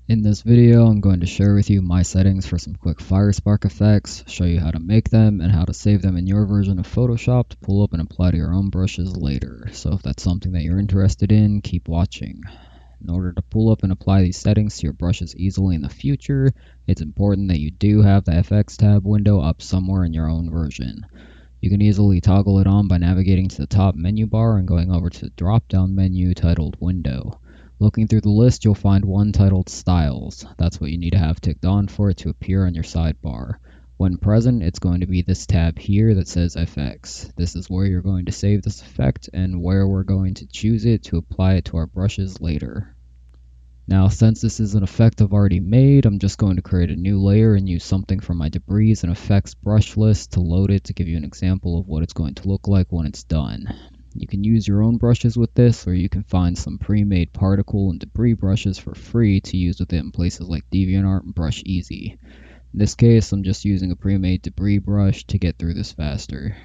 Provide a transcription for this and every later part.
In this video, I'm going to share with you my settings for some quick fire spark effects, show you how to make them, and how to save them in your version of Photoshop to pull up and apply to your own brushes later. So if that's something that you're interested in, keep watching. In order to pull up and apply these settings to your brushes easily in the future, it's important that you do have the FX tab window up somewhere in your own version. You can easily toggle it on by navigating to the top menu bar and going over to the drop-down menu titled Window. Looking through the list, you'll find one titled Styles. That's what you need to have ticked on for it to appear on your sidebar. When present, it's going to be this tab here that says FX. This is where you're going to save this effect and where we're going to choose it to apply it to our brushes later. Now, since this is an effect I've already made, I'm just going to create a new layer and use something from my debris and effects brush list to load it to give you an example of what it's going to look like when it's done. You can use your own brushes with this, or you can find some pre-made particle and debris brushes for free to use with it in places like DeviantArt and Brush Easy. In this case, I'm just using a pre-made debris brush to get through this faster.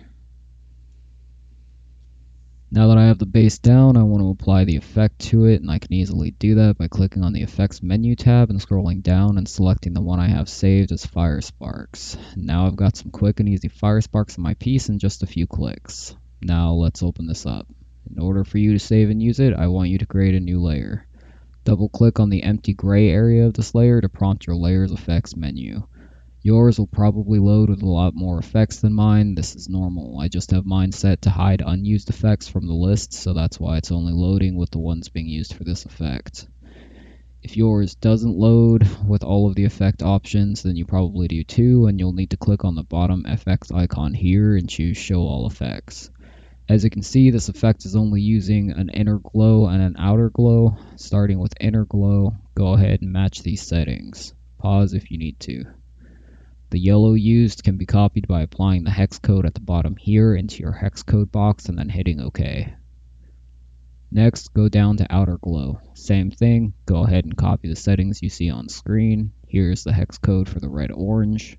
Now that I have the base down, I want to apply the effect to it, and I can easily do that by clicking on the Effects menu tab and scrolling down and selecting the one I have saved as Fire Sparks. Now I've got some quick and easy fire sparks in my piece in just a few clicks. Now let's open this up. In order for you to save and use it, I want you to create a new layer. Double click on the empty gray area of this layer to prompt your Layers Effects menu. Yours will probably load with a lot more effects than mine. This is normal. I just have mine set to hide unused effects from the list, so that's why it's only loading with the ones being used for this effect. If yours doesn't load with all of the effect options, then you probably do too, and you'll need to click on the bottom FX icon here and choose Show All Effects. As you can see, this effect is only using an inner glow and an outer glow. Starting with inner glow, go ahead and match these settings. Pause if you need to. The yellow used can be copied by applying the hex code at the bottom here into your hex code box and then hitting OK. Next, go down to outer glow. Same thing, go ahead and copy the settings you see on screen. Here's the hex code for the red-orange.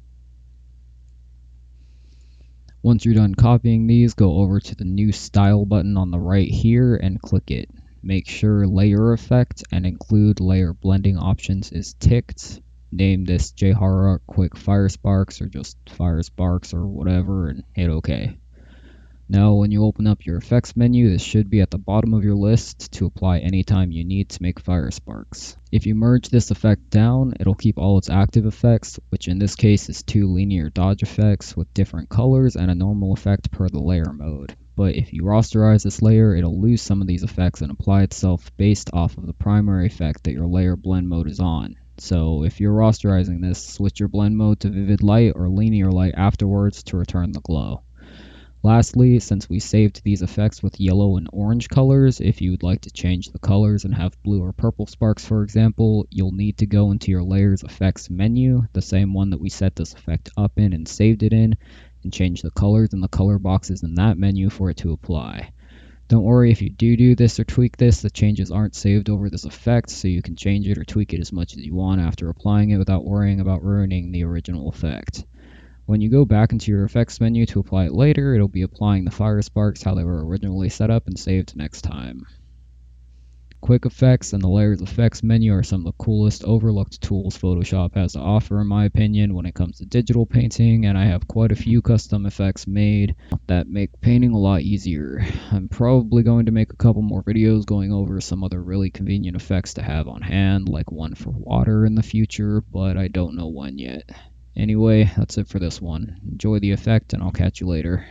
Once you're done copying these, go over to the new style button on the right here and click it. Make sure layer effect and include layer blending options is ticked. Name this JaeHaruArt Quick Fire Sparks or just Fire Sparks or whatever and hit OK. Now when you open up your effects menu, this should be at the bottom of your list to apply anytime you need to make fire sparks. If you merge this effect down, it'll keep all its active effects, which in this case is 2 linear dodge effects with different colors and a normal effect per the layer mode. But if you rasterize this layer, it'll lose some of these effects and apply itself based off of the primary effect that your layer blend mode is on. So if you're rasterizing this, switch your blend mode to vivid light or linear light afterwards to return the glow. Lastly, since we saved these effects with yellow and orange colors, if you would like to change the colors and have blue or purple sparks for example, you'll need to go into your Layers Effects menu, the same one that we set this effect up in and saved it in, and change the colors in the color boxes in that menu for it to apply. Don't worry if you do this or tweak this, the changes aren't saved over this effect, so you can change it or tweak it as much as you want after applying it without worrying about ruining the original effect. When you go back into your effects menu to apply it later, it'll be applying the fire sparks how they were originally set up and saved next time. Quick effects and the Layers Effects menu are some of the coolest overlooked tools Photoshop has to offer in my opinion when it comes to digital painting, and I have quite a few custom effects made that make painting a lot easier. I'm probably going to make a couple more videos going over some other really convenient effects to have on hand, like one for water in the future, but I don't know when yet. Anyway, that's it for this one. Enjoy the effect, and I'll catch you later.